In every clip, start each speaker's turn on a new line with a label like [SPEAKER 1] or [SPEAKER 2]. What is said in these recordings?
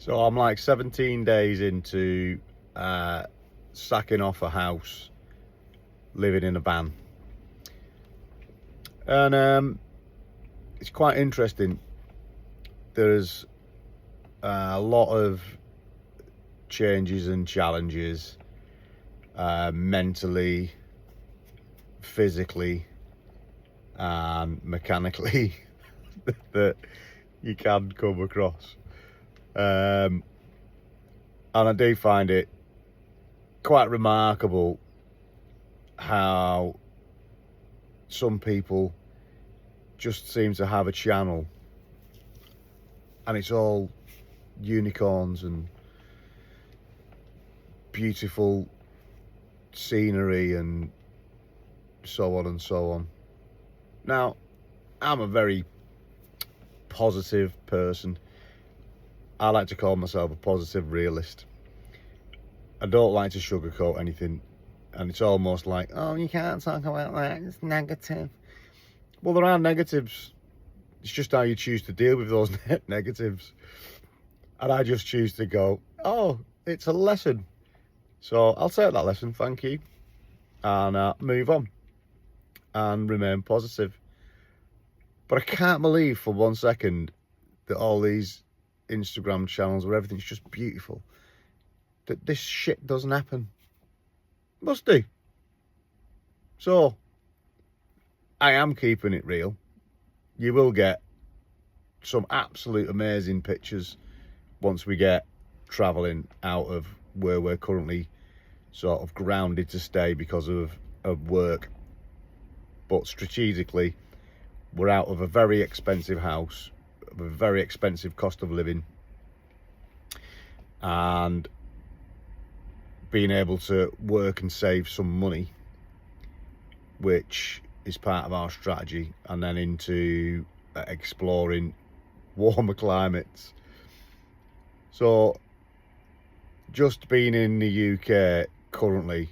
[SPEAKER 1] So I'm like 17 days into sacking off a house, living in a van. And it's quite interesting. There's a lot of changes and challenges, mentally, physically, and mechanically that you can come across. And I do find it quite remarkable how some people just seem to have a channel and it's all unicorns and beautiful scenery and so on and so on. Now, I'm a very positive person. I like to call myself a positive realist. I don't like to sugarcoat anything, and it's almost like, oh, you can't talk about that, it's negative. Well, there are negatives. It's just how you choose to deal with those negatives. And I just choose to go, oh, it's a lesson. So I'll take that lesson, thank you, and move on and remain positive. But I can't believe for 1 second that all these Instagram channels where everything's just beautiful, that this shit doesn't happen. Must do. So I am keeping it real. You will get some absolute amazing pictures once we get traveling out of where we're currently sort of grounded to stay because of work. But strategically, we're out of a very expensive house, a very expensive cost of living, and being able to work and save some money, which is part of our strategy, and then into exploring warmer climates. So just being in the UK currently,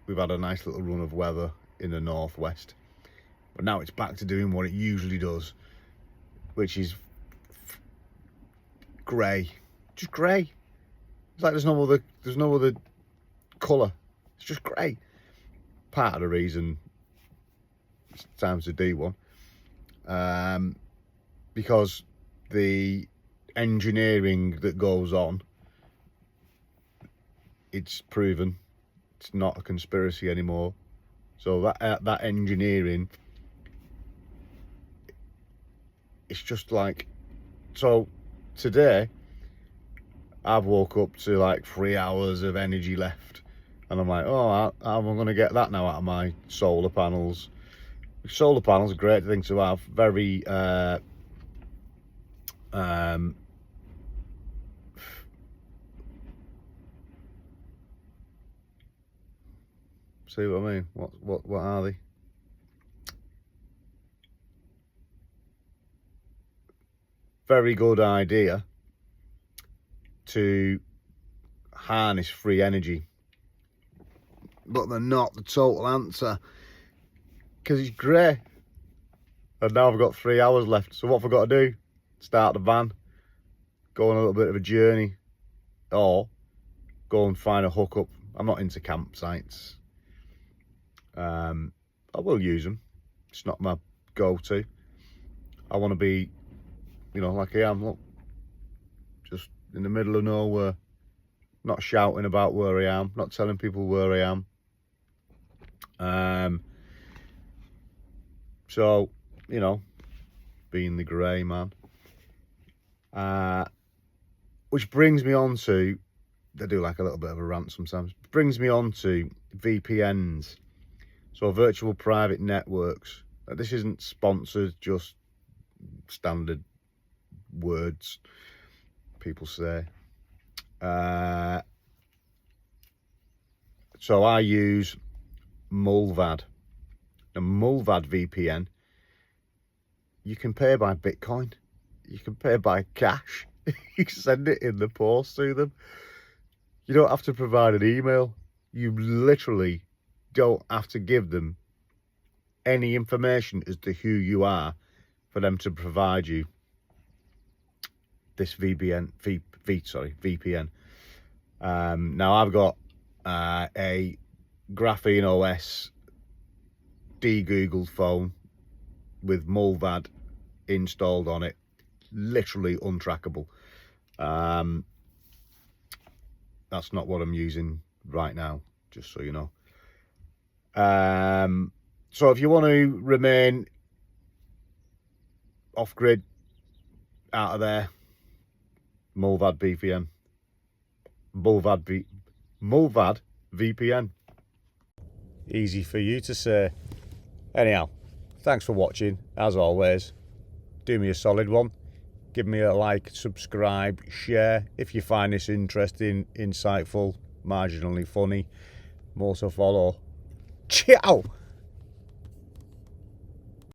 [SPEAKER 1] we've had a nice little run of weather in the northwest, but now it's back to doing what it usually does, which is grey, just grey. It's like there's no other colour. It's just grey. Part of the reason it's time to do one, because the engineering that goes on, it's proven it's not a conspiracy anymore. So that engineering, it's just like, so today I've woke up to like 3 hours of energy left, and I'm like, oh, how am I going to get that now out of my solar panels? Solar panels are a great thing to have. Very see what I mean? What are they? Very good idea to harness free energy, but they're not the total answer, because it's grey. And now I've got 3 hours left. So what have I got to do? Start the van, go on a little bit of a journey, or go and find a hookup. I'm not into campsites. I will use them. It's not my go-to. I want to be, like I am, look, just in the middle of nowhere, not shouting about where I am, not telling people where I am. So, being the grey man. Which brings me on to, I do like a little bit of a rant sometimes, brings me on to VPNs. So virtual private networks. This isn't sponsored, just standard words people say. So I use Mullvad. Now, Mullvad Vpn, you can pay by Bitcoin, you can pay by cash, you can send it in the post to them. You don't have to provide an email. You literally don't have to give them any information as to who you are for them to provide you this VPN. Now I've got a Graphene OS de-googled phone with Mullvad installed on it, literally untrackable. That's not what I'm using right now, just so you know. So if you want to remain off-grid, out of there, Mullvad Vpn. Mullvad VPN. Easy for you to say. Anyhow, thanks for watching. As always, do me a solid one. Give me a like, subscribe, share if you find this interesting, insightful, marginally funny. More to follow. Ciao!